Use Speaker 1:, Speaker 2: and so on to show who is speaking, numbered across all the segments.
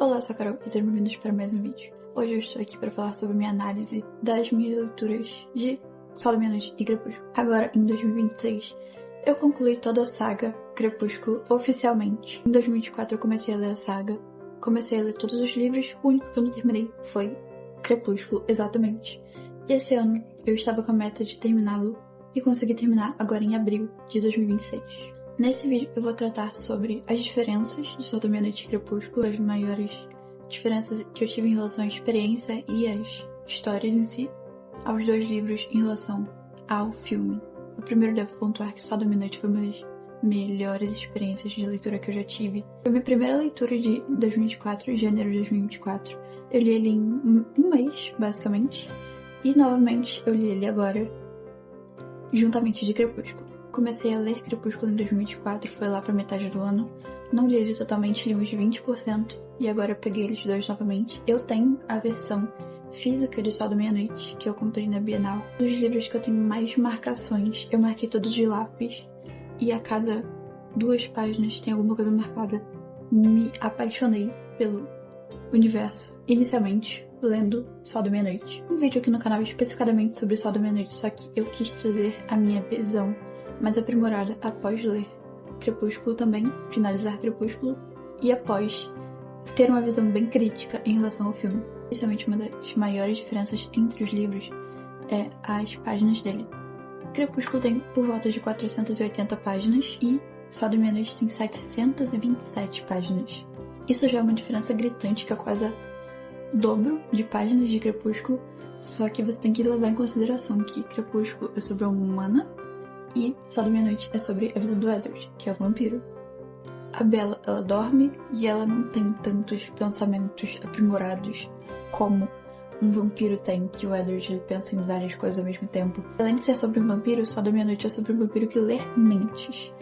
Speaker 1: Olá, eu sou a Carol e sejam bem-vindos para mais um vídeo. Hoje eu estou aqui para falar sobre minha análise das minhas leituras de Sol da Meia-Noite e Crepúsculo. Agora, em 2026, eu concluí toda a saga Crepúsculo oficialmente. Em 2024 eu comecei a ler a saga, comecei a ler todos os livros, o único que eu não terminei foi Crepúsculo, exatamente. E esse ano eu estava com a meta de terminá-lo e consegui terminar agora em abril de 2026. Nesse vídeo eu vou tratar sobre as diferenças de Sol da Meia-Noite e Crepúsculo, as maiores diferenças que eu tive em relação à experiência e às histórias em si, aos dois livros em relação ao filme. Eu primeiro devo pontuar que Sol da Meia-Noite foi uma das melhores experiências de leitura que eu já tive. Foi minha primeira leitura de 2024, janeiro de 2024. Eu li ele em um mês, basicamente, e novamente eu li ele agora, juntamente de Crepúsculo. Comecei a ler Crepúsculo em 2024, foi lá pra metade do ano. Não li ele totalmente, li uns 20%, e agora eu peguei eles dois novamente. Eu tenho a versão física de Sol da Meia-Noite, que eu comprei na Bienal. Dos livros que eu tenho mais marcações, eu marquei todos de lápis, e a cada 2 páginas tem alguma coisa marcada. Me apaixonei pelo universo, inicialmente lendo Sol da Meia-Noite. Um vídeo aqui no canal especificadamente sobre Sol da Meia-Noite, só que eu quis trazer a minha visão mais aprimorada após ler Crepúsculo também, finalizar Crepúsculo, e após ter uma visão bem crítica em relação ao filme. Principalmente uma das maiores diferenças entre os livros é as páginas dele. Crepúsculo tem por volta de 480 páginas e Sol da Meia-Noite tem 727 páginas. Isso já é uma diferença gritante, que é quase o dobro de páginas de Crepúsculo, só que você tem que levar em consideração que Crepúsculo é sobre uma humana e Sol da Meia-Noite é sobre a visão do Edward, que é o vampiro. A Bella, ela dorme e ela não tem tantos pensamentos aprimorados como um vampiro tem, que o Edward pensa em várias coisas ao mesmo tempo. Além de ser sobre um vampiro, Sol da Meia-Noite é sobre um vampiro que lê mentes.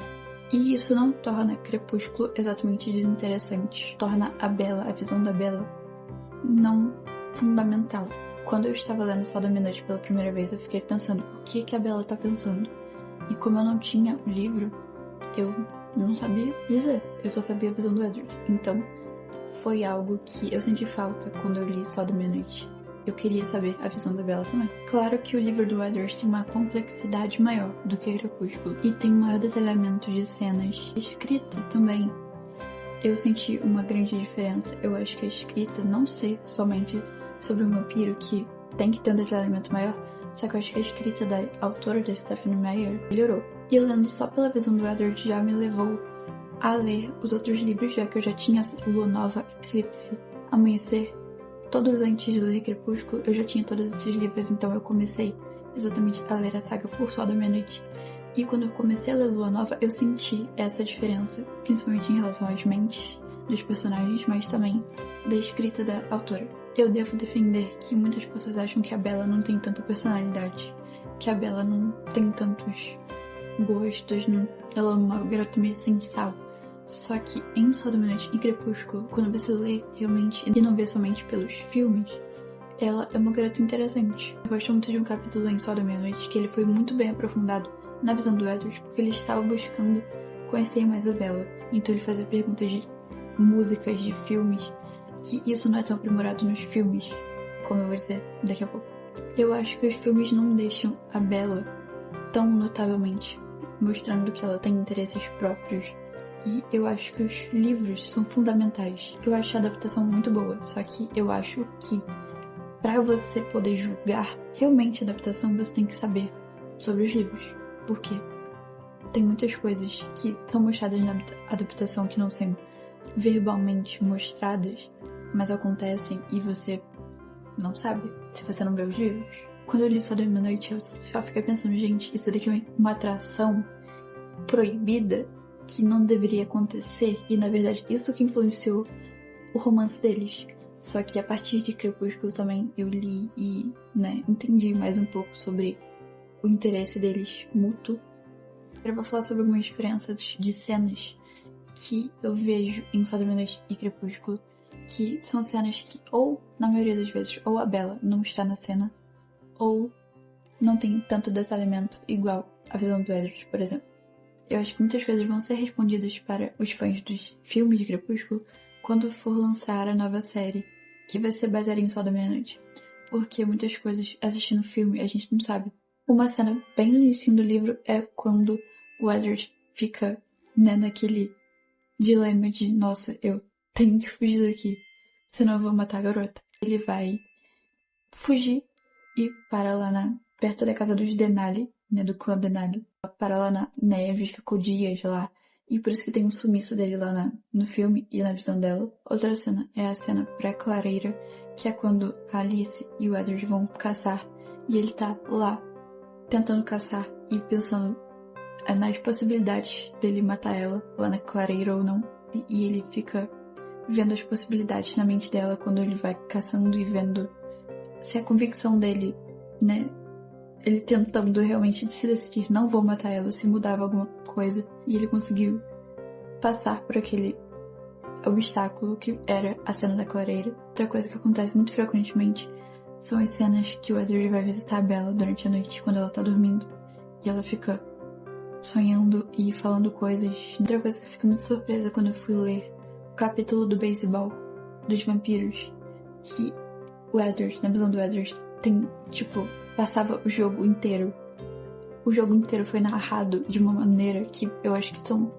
Speaker 1: E isso não torna Crepúsculo exatamente desinteressante. Torna a Bella, a visão da Bella, não fundamental. Quando eu estava lendo Sol da Meia-Noite pela primeira vez, eu fiquei pensando, o que a Bella tá pensando? E como eu não tinha o livro, eu não sabia dizer. Eu só sabia a visão do Edward. Então, foi algo que eu senti falta quando eu li Sol da Meia-Noite. Eu queria saber a visão da Bella também. Claro que o livro do Edward tem uma complexidade maior do que Crepúsculo. E tem um maior detalhamento de cenas. A escrita também, eu senti uma grande diferença. Eu acho que a escrita não ser somente sobre um vampiro que tem que ter um detalhamento maior, só que eu acho que a escrita da autora, da Stephenie Meyer, melhorou. E lendo só pela visão do Edward já me levou a ler os outros livros, já que eu já tinha Lua Nova, Eclipse, Amanhecer. Todos antes de ler Crepúsculo, eu já tinha todos esses livros, então eu comecei exatamente a ler a saga por Sol da Meia-Noite. E quando eu comecei a ler Lua Nova, eu senti essa diferença, principalmente em relação às mentes dos personagens, mas também da escrita da autora. Eu devo defender que muitas pessoas acham que a Bella não tem tanta personalidade, que a Bella não tem tantos gostos, ela é uma garota meio sem sal. Só que em Sol da Meia-Noite e Crepúsculo, quando você lê realmente e não vê somente pelos filmes, ela é uma garota interessante. Eu gosto muito de um capítulo em Sol da Meia-Noite que ele foi muito bem aprofundado na visão do Edward, porque ele estava buscando conhecer mais a Bella. Então ele fazia perguntas de músicas, de filmes, que isso não é tão aprimorado nos filmes, como eu vou dizer daqui a pouco. Eu acho que os filmes não deixam a Bella tão notavelmente, mostrando que ela tem interesses próprios, e eu acho que os livros são fundamentais. Eu acho a adaptação muito boa, só que eu acho que para você poder julgar realmente a adaptação, você tem que saber sobre os livros, porque tem muitas coisas que são mostradas na adaptação que não são verbalmente mostradas, mas acontecem e você não sabe se você não vê os livros. Quando eu li Sol da Meia-Noite, eu só fiquei pensando, gente, isso daqui é uma atração proibida que não deveria acontecer, e na verdade isso que influenciou o romance deles. Só que a partir de Crepúsculo também eu li e, entendi mais um pouco sobre o interesse deles mútuo. Eu vou falar sobre algumas diferenças de cenas que eu vejo em Sol da Meia-Noite e Crepúsculo, que são cenas que, ou, na maioria das vezes, ou a Bella não está na cena, ou não tem tanto detalhamento igual a visão do Edward, por exemplo. Eu acho que muitas coisas vão ser respondidas para os fãs dos filmes de Crepúsculo quando for lançar a nova série, que vai ser baseada em Sol da Meia-Noite. Porque muitas coisas, assistindo o filme, a gente não sabe. Uma cena bem no início do livro é quando o Edward fica, né, naquele dilema de, nossa, eu tenho que fugir daqui, senão eu vou matar a garota. Ele vai fugir e para lá perto da casa dos Denali, né, do clã Denali. Para lá na neve, ficou dias lá. E por isso que tem um sumiço dele lá no filme e na visão dela. Outra cena é a cena pré-clareira, que é quando a Alice e o Edward vão caçar. E ele tá lá, tentando caçar e pensando nas possibilidades dele matar ela, lá na clareira ou não. E ele fica vendo as possibilidades na mente dela quando ele vai caçando e vendo se a convicção dele, né, ele tentando realmente se decidir, não vou matar ela, se mudava alguma coisa. E ele conseguiu passar por aquele obstáculo que era a cena da clareira. Outra coisa que acontece muito frequentemente são as cenas que o Edward vai visitar a Bella durante a noite, quando ela tá dormindo. E ela fica sonhando e falando coisas. Outra coisa que eu fico muito surpresa quando eu fui ler o capítulo do beisebol dos vampiros, que o Edward, na visão do Edward, tem, tipo, passava o jogo inteiro. O jogo inteiro foi narrado de uma maneira que eu acho que são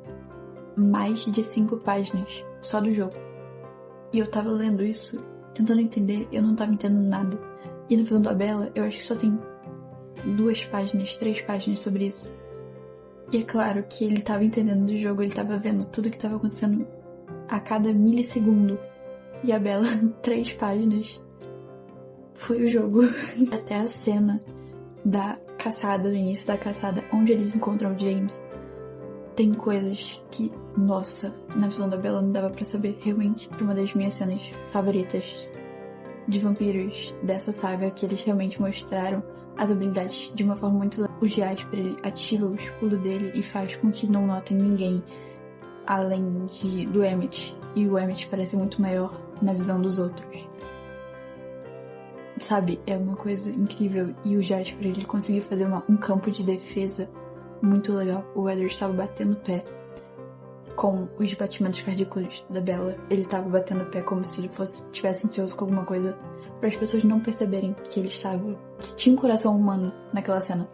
Speaker 1: mais de 5 páginas só do jogo. E eu tava lendo isso, tentando entender, eu não tava entendendo nada. E na visão da Bella, eu acho que só tem 2 páginas, 3 páginas sobre isso. E é claro que ele tava entendendo do jogo, ele tava vendo tudo que tava acontecendo a cada milissegundo. E a Bella, 3 páginas, foi o jogo. Até a cena da caçada, no início da caçada, onde eles encontram o James, tem coisas que, nossa, na visão da Bella não dava pra saber. Realmente, uma das minhas cenas favoritas de vampiros dessa saga, que eles realmente mostraram as habilidades de uma forma muito legal. O Jasper, ele ativa o escudo dele e faz com que não notem ninguém além do Emmett. E o Emmett parece muito maior na visão dos outros. Sabe, é uma coisa incrível. E o Jasper, ele conseguiu fazer um campo de defesa muito legal. O Edward estava batendo o pé com os batimentos cardíacos da Bella. Ele estava batendo o pé como se ele estivesse ansioso com alguma coisa, para as pessoas não perceberem que ele estava, que tinha um coração humano naquela cena.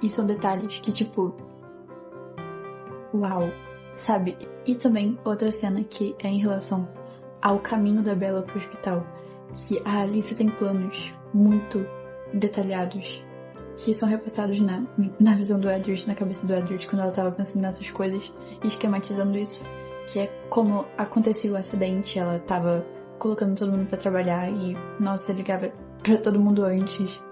Speaker 1: E são detalhes que, tipo, uau, sabe? E também outra cena que é em relação ao caminho da Bella pro hospital, que a Alice tem planos muito detalhados que são repassados na visão do Edward, na cabeça do Edward, quando ela tava pensando nessas coisas e esquematizando isso, que é como acontecia o acidente. Ela tava colocando todo mundo pra trabalhar e, nossa, ligava pra todo mundo antes.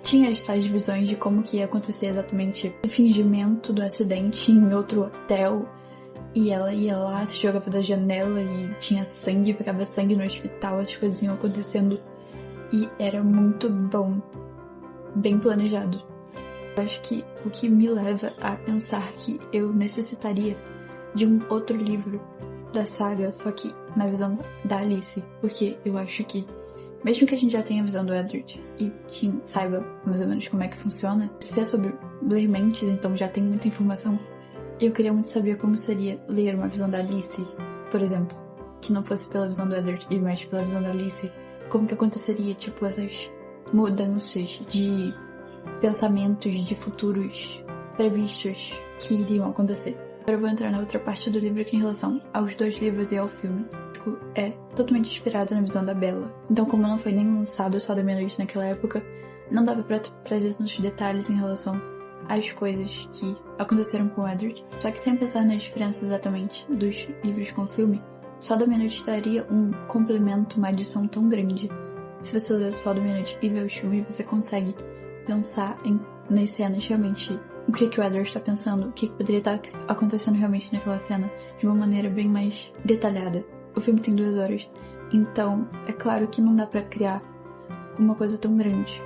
Speaker 1: Tinha as tais visões de como que ia acontecer exatamente o fingimento do acidente em outro hotel. E ela ia lá, se jogava da janela e tinha sangue, pegava sangue no hospital, as coisas iam acontecendo. E era muito bom, bem planejado. Eu acho que o que me leva a pensar que eu necessitaria de um outro livro da saga, só que na visão da Alice, porque eu acho que, mesmo que a gente já tenha a visão do Edward e saiba mais ou menos como é que funciona, se é sobre ler mentes, então já tem muita informação. Eu queria muito saber como seria ler uma visão da Alice, por exemplo, que não fosse pela visão do Edward e mais pela visão da Alice. Como que aconteceria, tipo, essas mudanças de pensamentos, de futuros previstos que iriam acontecer. Agora eu vou entrar na outra parte do livro, que em relação aos 2 livros e ao filme. É totalmente inspirado na visão da Bella. Então, como não foi nem lançado Sol da Meia-Noite naquela época, não dava pra trazer tantos detalhes em relação às coisas que aconteceram com o Edward. Só que sem pensar nas diferenças exatamente dos livros com o filme, Sol da Meia-Noite estaria um complemento, uma adição tão grande. Se você ler o Sol da Meia-Noite e ver os filmes, você consegue pensar nas cenas realmente, o que o Edward está pensando, o que poderia estar acontecendo realmente naquela cena, de uma maneira bem mais detalhada. O filme tem 2 horas, então é claro que não dá pra criar uma coisa tão grande,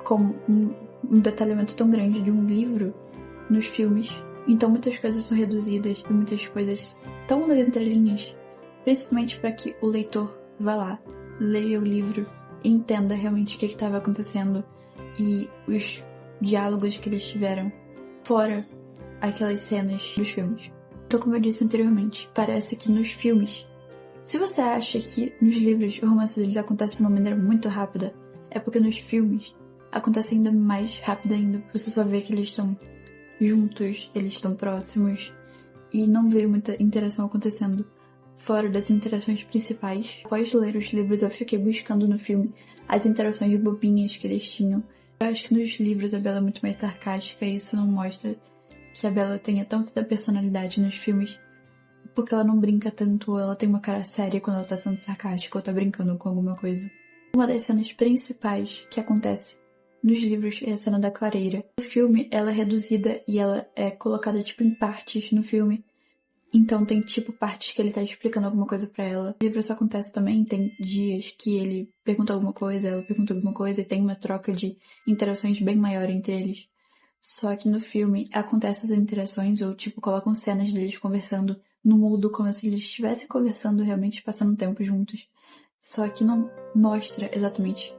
Speaker 1: como um detalhamento tão grande de um livro nos filmes. Então muitas coisas são reduzidas e muitas coisas estão nas entrelinhas, principalmente para que o leitor vá lá, leia o livro e entenda realmente o que estava acontecendo e os diálogos que eles tiveram fora aquelas cenas dos filmes. Então, como eu disse anteriormente, parece que nos filmes Se você acha que nos livros o romance deles acontece de uma maneira muito rápida, é porque nos filmes acontece ainda mais rápido ainda. Você só vê que eles estão juntos, eles estão próximos e não vê muita interação acontecendo fora das interações principais. Após ler os livros, eu fiquei buscando no filme as interações bobinhas que eles tinham. Eu acho que nos livros a Bella é muito mais sarcástica e isso não mostra que a Bella tenha tanta personalidade nos filmes, porque ela não brinca tanto, ela tem uma cara séria quando ela tá sendo sarcástica ou tá brincando com alguma coisa. Uma das cenas principais que acontece nos livros é a cena da clareira. No filme, ela é reduzida e ela é colocada tipo em partes no filme. Então tem tipo partes que ele tá explicando alguma coisa pra ela. No livro isso acontece também, tem dias que ele pergunta alguma coisa, ela pergunta alguma coisa e tem uma troca de interações bem maior entre eles. Só que no filme acontecem as interações ou tipo colocam cenas deles conversando no mudo como se eles estivessem conversando realmente, passando tempo juntos. Só que não mostra exatamente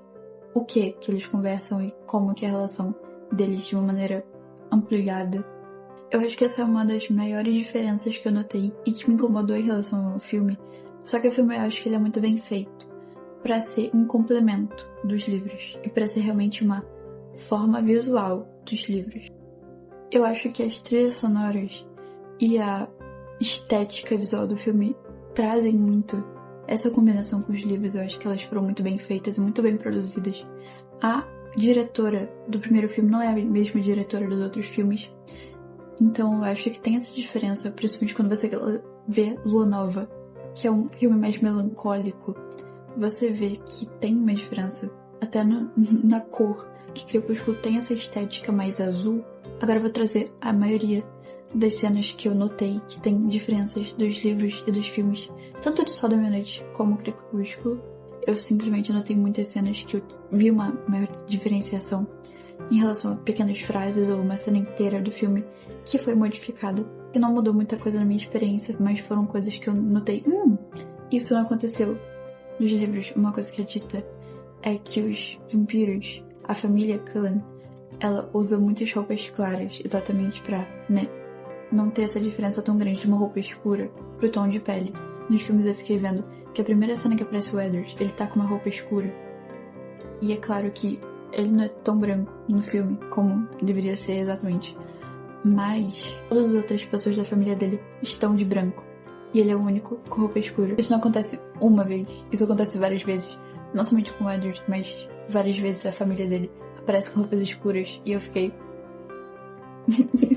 Speaker 1: o que eles conversam e como que é a relação deles de uma maneira ampliada. Eu acho que essa é uma das maiores diferenças que eu notei e que me incomodou em relação ao filme. Só que o filme eu acho que ele é muito bem feito pra ser um complemento dos livros e pra ser realmente uma forma visual dos livros. Eu acho que as trilhas sonoras e a estética visual do filme trazem muito essa combinação com os livros. Eu acho que elas foram muito bem feitas e muito bem produzidas. A diretora do primeiro filme não é a mesma diretora dos outros filmes, então eu acho que tem essa diferença, principalmente quando você vê Lua Nova, que é um filme mais melancólico. Você vê que tem uma diferença até na cor, que Crepúsculo tem essa estética mais azul. Agora eu vou trazer a maioria das cenas que eu notei que tem diferenças dos livros e dos filmes, tanto de Sol da Meia-Noite como Crepúsculo. Eu simplesmente notei muitas cenas que eu vi uma maior diferenciação em relação a pequenas frases ou uma cena inteira do filme que foi modificada. E não mudou muita coisa na minha experiência, mas foram coisas que eu notei. Isso não aconteceu nos livros. Uma coisa que é dita é que os vampiros, a família Cullen, ela usa muitas roupas claras, exatamente pra, não ter essa diferença tão grande de uma roupa escura pro tom de pele. Nos filmes eu fiquei vendo que a primeira cena que aparece o Edward, ele tá com uma roupa escura. E é claro que ele não é tão branco no filme como deveria ser exatamente. Mas todas as outras pessoas da família dele estão de branco. E ele é o único com roupa escura. Isso não acontece uma vez. Isso acontece várias vezes. Não somente com o Edward, mas várias vezes a família dele aparece com roupas escuras. E eu fiquei...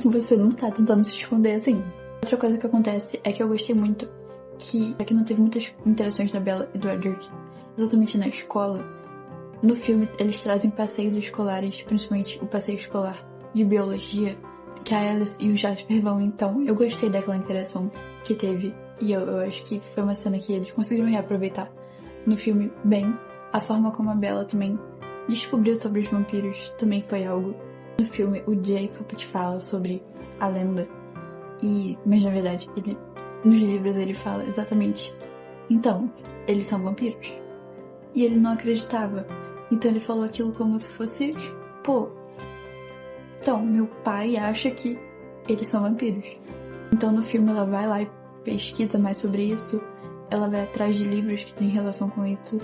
Speaker 1: Você não tá tentando se esconder assim. Outra coisa que acontece é que eu gostei muito que aqui não teve muitas interações da Bella e do Edward. Exatamente na escola. No filme eles trazem passeios escolares, principalmente o passeio escolar de biologia, que a Alice e o Jasper vão. Então eu gostei daquela interação que teve. E eu acho que foi uma cena que eles conseguiram reaproveitar no filme bem. A forma como a Bella também descobriu sobre os vampiros também foi algo. No filme, o Jacob te fala sobre a lenda. Mas na verdade, nos livros ele fala exatamente. Então, eles são vampiros. E ele não acreditava. Então ele falou aquilo como se fosse, então, meu pai acha que eles são vampiros. Então no filme ela vai lá e pesquisa mais sobre isso. Ela vai atrás de livros que tem relação com isso.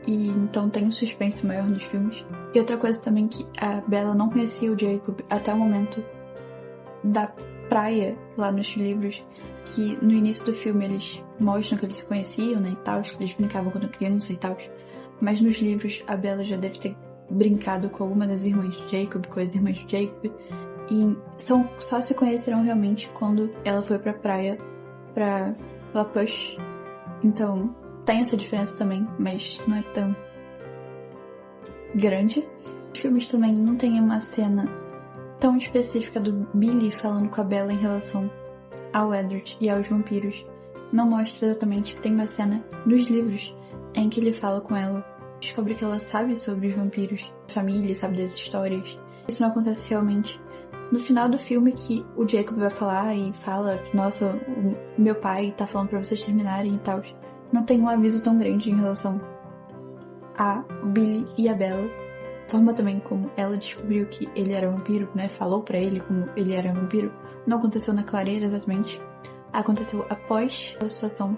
Speaker 1: E então tem um suspense maior nos filmes. E outra coisa também que a Bella não conhecia o Jacob até o momento da praia lá nos livros, que no início do filme eles mostram que eles se conheciam, e tal, que eles brincavam quando criança e tal. Mas nos livros a Bella já deve ter brincado com alguma das irmãs do Jacob, com as irmãs do Jacob, e só se conheceram realmente quando ela foi pra praia, pra La Push. Então tem essa diferença também, mas não é tão grande. Os filmes também não tem uma cena tão específica do Billy falando com a Bella em relação ao Edward e aos vampiros. Não mostra exatamente que tem uma cena nos livros em que ele fala com ela, descobre que ela sabe sobre os vampiros, a família, sabe das histórias. Isso não acontece realmente. No final do filme que o Jacob vai falar e fala que, nossa, o meu pai tá falando pra vocês terminarem e tal, não tem um aviso tão grande em relação a Billy e a Bella. A forma também como ela descobriu que ele era vampiro, falou pra ele como ele era vampiro, não aconteceu na clareira exatamente. Aconteceu após a situação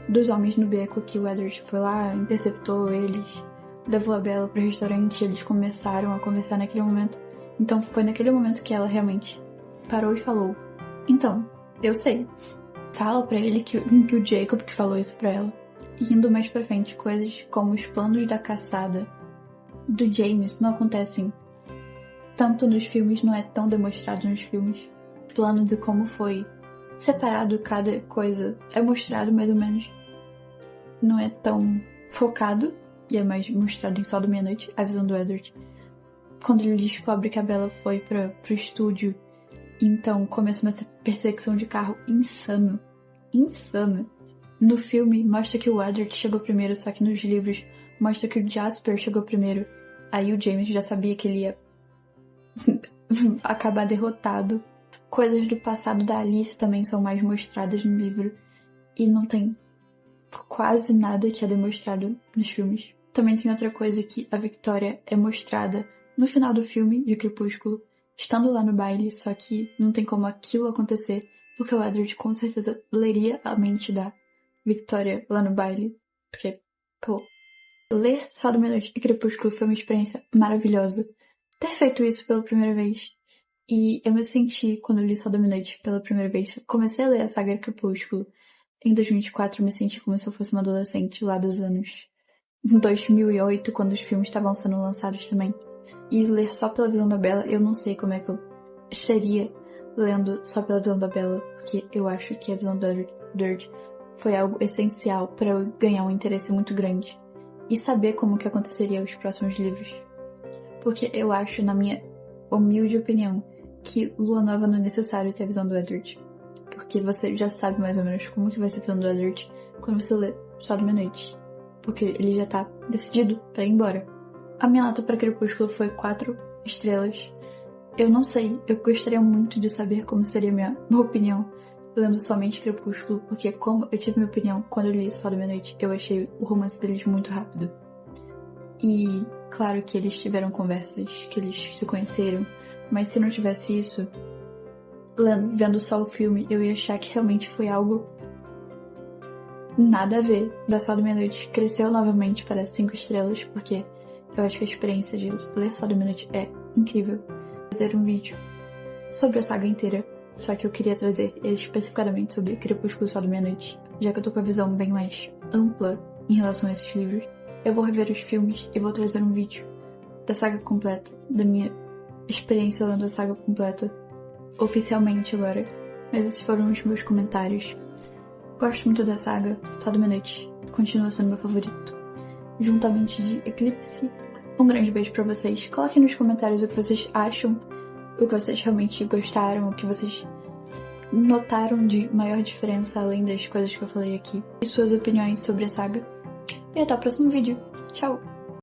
Speaker 1: dos homens no beco que o Edward foi lá, interceptou eles, levou a Bella pro restaurante e eles começaram a conversar naquele momento. Então foi naquele momento que ela realmente parou e falou: então, eu sei. Fala pra ele que o Jacob que falou isso pra ela. E indo mais pra frente, coisas como os planos da caçada do James não acontecem tanto nos filmes, não é tão demonstrado nos filmes. O plano de como foi separado cada coisa é mostrado mais ou menos. Não é tão focado, e é mais mostrado em Sol da Meia-Noite, a visão do Edward. Quando ele descobre que a Bella foi pro estúdio, então começa uma perseguição de carro insana. No filme, mostra que o Edward chegou primeiro, só que nos livros mostra que o Jasper chegou primeiro. Aí o James já sabia que ele ia acabar derrotado. Coisas do passado da Alice também são mais mostradas no livro. E não tem quase nada que é demonstrado nos filmes. Também tem outra coisa que a Victoria é mostrada no final do filme de Crepúsculo, estando lá no baile, só que não tem como aquilo acontecer, porque o Edward com certeza leria a mente da Victoria lá no baile. Porque, pô, ler Sol da Meia-Noite e Crepúsculo foi uma experiência maravilhosa. Ter feito isso pela primeira vez. E eu me senti, quando eu li Sol da Meia-Noite pela primeira vez, comecei a ler a saga Crepúsculo. Em 2004 eu me senti como se eu fosse uma adolescente lá dos anos 2008, quando os filmes estavam sendo lançados também. E ler só pela visão da Bella, eu não sei como é que eu seria lendo só pela visão da Bella, porque eu acho que a visão do Edward foi algo essencial para eu ganhar um interesse muito grande e saber como que aconteceria os próximos livros. Porque eu acho, na minha humilde opinião, que Lua Nova não é necessário ter a visão do Edward. Porque você já sabe mais ou menos como que vai ser a visão do Edward quando você lê Sol da Meia-Noite. Porque ele já tá decidido pra ir embora. A minha nota pra Crepúsculo foi 4 estrelas. Eu não sei, eu gostaria muito de saber como seria minha opinião lendo somente Crepúsculo, porque como eu tive minha opinião quando eu li Sol da Meia-Noite, eu achei o romance deles muito rápido. E claro que eles tiveram conversas, que eles se conheceram, mas se não tivesse isso, vendo só o filme, eu ia achar que realmente foi algo nada a ver. Da Sol da Meia-Noite cresceu novamente para 5 estrelas, porque eu acho que a experiência de ler Sol da Meia-Noite é incrível. Vou fazer um vídeo sobre a saga inteira, só que eu queria trazer especificamente sobre Crepúsculo e Sol da Meia-Noite, já que eu tô com a visão bem mais ampla em relação a esses livros. Eu vou rever os filmes e vou trazer um vídeo da saga completa, da minha experiência lendo a saga completa, oficialmente agora. Mas esses foram os meus comentários. Gosto muito da saga, Sol da Meia-Noite continua sendo meu favorito, juntamente de Eclipse. Um grande beijo pra vocês. Coloquem nos comentários o que vocês acham, o que vocês realmente gostaram, o que vocês notaram de maior diferença além das coisas que eu falei aqui, e suas opiniões sobre a saga. E até o próximo vídeo. Tchau!